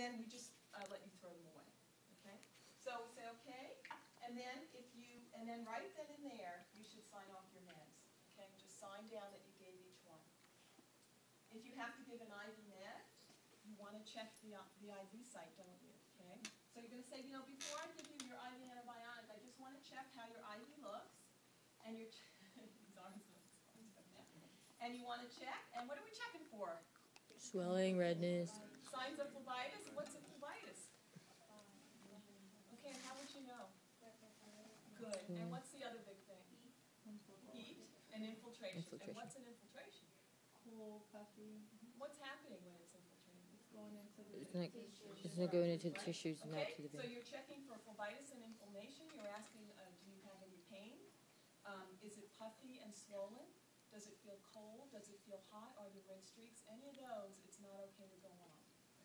then we just let you throw them away. Okay? So we say okay, and then right then and there, you should sign off your meds. Okay? Just sign down that you gave each one. If you have to give an IV med, you want to check the IV site, don't you? Okay? So you're going to say, you know, before I give you your IV antibiotic, I just want to check how your IV looks, and your and you want to check, and what are we checking for? Swelling, redness. Signs of phlebitis? What's a phlebitis? Okay, and how would you know? Good. And what's the other big thing? Heat and infiltration. And what's an infiltration? Cool, puffy. What's happening when it's infiltrating? It's going into the tissues. It's not going into the tissues, okay, not to the so vein. you're checking for phlebitis and inflammation. You're asking, do you have any pain? Is it puffy and swollen? Does it feel cold? Does it feel hot? Are there red streaks? Any of those, it's not okay to go on.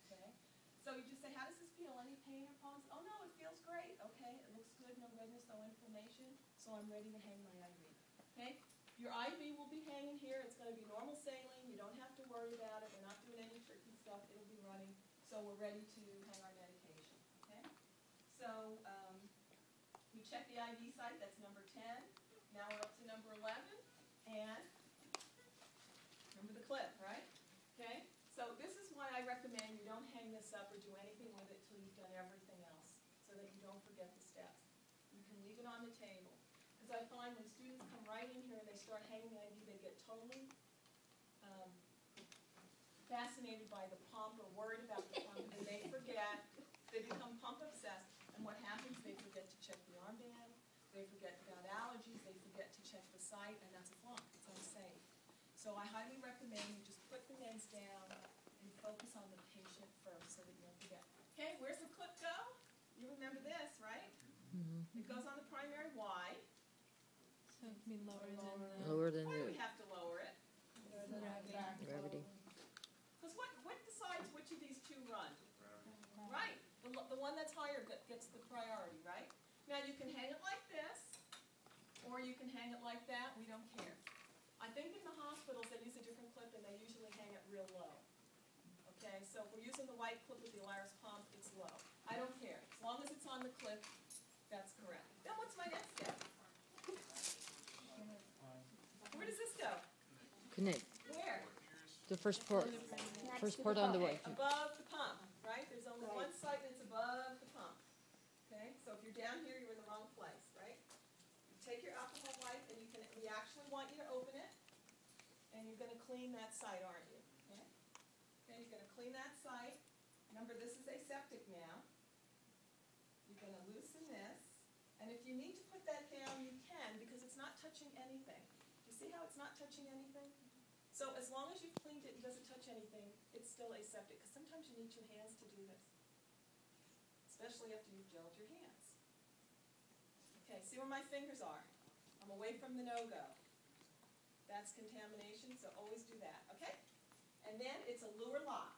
Okay? So you just say, how does this feel? Any pain or problems? Oh, no, it feels great. Okay, it looks good. No redness, no inflammation. So I'm ready to hang my IV. Okay? Your IV will be hanging here. It's going to be normal saline. You don't have to worry about it. We're not doing any tricky stuff. It'll be running. So we're ready to hang our medication. Okay? So we check the IV site. That's number 10. Now we're up to number 11. And remember the clip, right? Okay? So this is why I recommend you don't hang this up or do anything with it till you've done everything else, so that you don't forget the steps. You can leave it on the table. Because I find when students come right in here and they start hanging the IV, they get totally fascinated by the pump or worried about the pump, and they forget. They become pump obsessed, and what happens, they forget to check the armband, they forget about allergies, they forget to check the site, and that's a flunk. It's unsafe. So I highly recommend you just put the meds down and focus on the patient first so that you don't forget. Okay, where's the clip go? You remember this, right? Mm-hmm. It goes on the primary. Why? So it can be lower than Lower than Why do we the have to lower it? gravity. Because what decides which of these two run? Right. The one that's higher gets the priority, right? Now you can hang it like this, or you can hang it like that. We don't care. I think in the hospitals they use a different clip and they usually hang it real low. Okay, so if we're using the white clip with the Alaris pump, it's low. I don't care. As long as it's on the clip, that's correct. Then what's my next step? Where does this go? Connect. Where? The first port on the way. Above the pump, right? There's only one site that's above the pump. Okay, so if you're down here, you're in the wrong place, right? You take your alcohol wipe, and we actually want you to open it, and you're going to clean that site, aren't you? Okay? Okay, you're going to clean that site. Remember, this is aseptic now. You're going to loosen this, and if you need to put that down, you can, because it's not touching anything. Do you see how it's not touching anything? So as long as you've cleaned it and it doesn't touch anything, it's still aseptic, because sometimes you need your hands to do this, especially after you've gelled your hands. Okay, see where my fingers are? I'm away from the no-go. That's contamination, so always do that, okay? And then it's a Luer lock.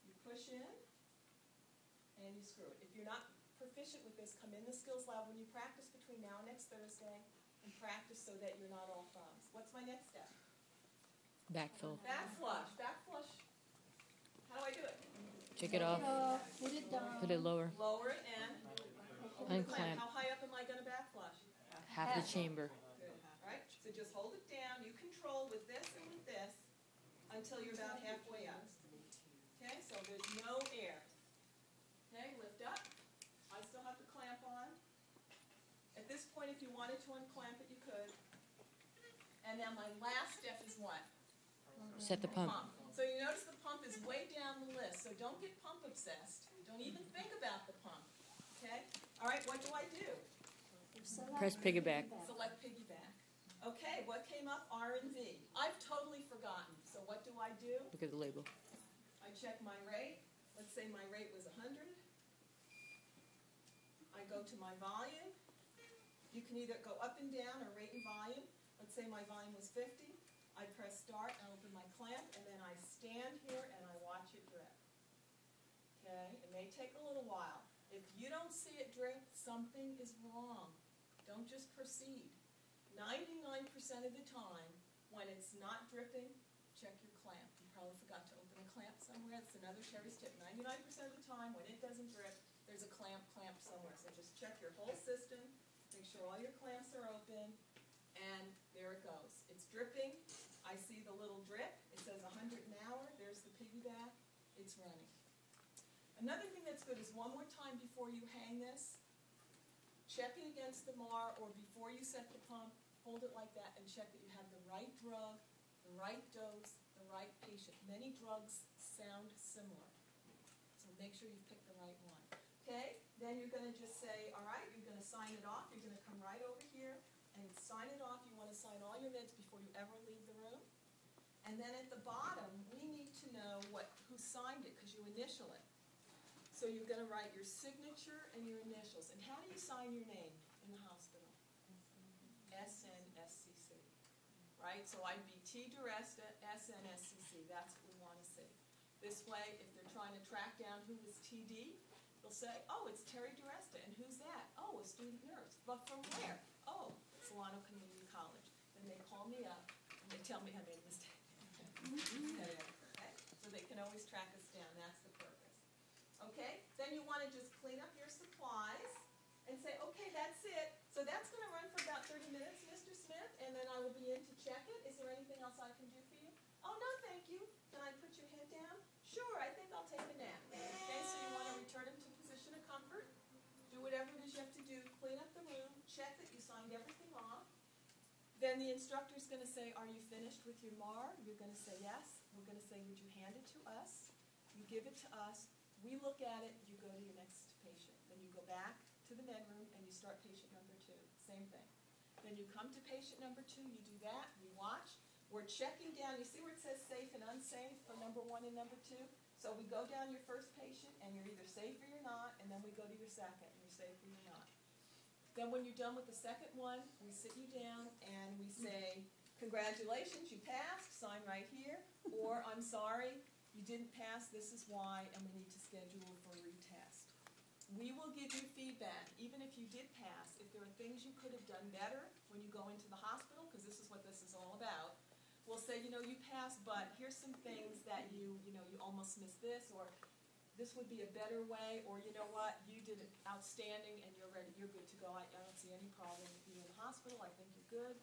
You push in, and you screw it. If you're not proficient with this, come in the skills lab when you practice between now and next Thursday, and practice so that you're not all thumbs. What's my next step? Backfill. Back flush. Back flush. How do I do it? Take it off. Put it down. Put it lower. Lower it and Unclamp. How high up am I going to back flush? Half the chamber. Good. All right. So just hold it down. You control with this and with this until you're about halfway up. Okay. So there's no air. Okay. Lift up. I still have the clamp on. At this point, if you wanted to unclamp it, you could. And now my last step is what? Set the pump. So you notice the pump is way down the list. So don't get pump obsessed. Don't even think about the pump. Okay? All right, what do I do? Press piggyback. Select piggyback. Okay, what came up? R and V. I've totally forgotten. So what do I do? Look at the label. I check my rate. Let's say my rate was 100. I go to my volume. You can either go up and down or rate and volume. Let's say my volume was 50. I press start and open my clamp, and then I stand here and I watch it drip. Okay? It may take a little while. If you don't see it drip, something is wrong. Don't just proceed. 99% of the time, when it's not dripping, check your clamp. You probably forgot to open a clamp somewhere. That's another Terry's tip. 99% of the doesn't drip, there's a clamp somewhere. So just check your whole system, make sure all your clamps are open, and there it goes. It's dripping. I see the little drip. It says 100 an hour. There's the piggyback. It's running. Another thing that's good is one more time before you hang this, check it against the MAR, or before you set the pump, hold it like that and check that you have the right drug, the right dose, the right patient. Many drugs sound similar, so make sure you pick the right one. Okay, then you're going to just say, all right, you're going to sign it off. You're going to come right over here and sign it off. You want to sign all your meds before you ever leave the room. And then at the bottom, we need to know who signed it, because you initial it. So you're going to write your signature and your initials. And how do you sign your name in the hospital? SNSCC. Right? So I'd be T. DiResta, SNSCC. That's what we want to see. This way, if they're trying to track down who was TD, they'll say, oh, it's Terry DiResta. And who's that? Oh, a student nurse. But from where? Oh, Solano Community College. Then they call me up and they tell me I made a mistake. Okay? So they can always track us down. That's the purpose. Okay? Then you want to just clean up your supplies and say, okay, that's it. So that's going to run for about 30 minutes, Mr. Smith, and then I will be in to check it. Is there anything else I can do for you? Oh, no, thank you. Can I put your head down? Sure, I think I'll take a nap. Okay, so you want to return him to position of comfort. Do whatever it is you have to do. Clean up the room. Check that you signed everything off. Then the instructor's going to say, are you finished with your MAR? You're going to say yes. We're going to say, would you hand it to us? You give it to us. We look at it. You go to your next patient. Then you go back to the med room and you start patient number 2. Same thing. Then you come to patient number 2. You do that. We watch. We're checking down. You see where it says safe and unsafe for number 1 and number 2? So we go down your first patient and you're either safe or you're not, and then we go to your second and you're safe or you're not. Then when you're done with the second one, we sit you down and we say, congratulations, you passed, sign right here, or I'm sorry, you didn't pass, this is why, and we need to schedule for a retest. We will give you feedback, even if you did pass. If there are things you could have done better when you go into the hospital, because this is what this is all about, we'll say, you passed, but here's some things that you almost missed this, or this would be a better way, or you know what, you did it outstanding and you're ready, you're good to go. I don't see any problem with you in the hospital. I think you're good.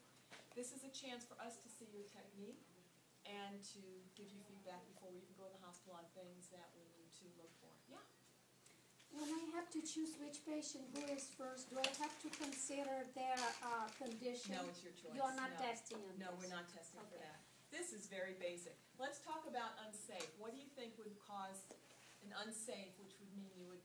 This is a chance for us to see your technique and to give you feedback before we even go to the hospital on things that we need to look for. Yeah? When I have to choose which patient who is first, do I have to consider their condition? No, it's your choice. You're not No. testing on No, this? we're not testing for Okay. that. This is very basic. Let's talk about unsafe. What do you think would cause an unsafe, which would mean you would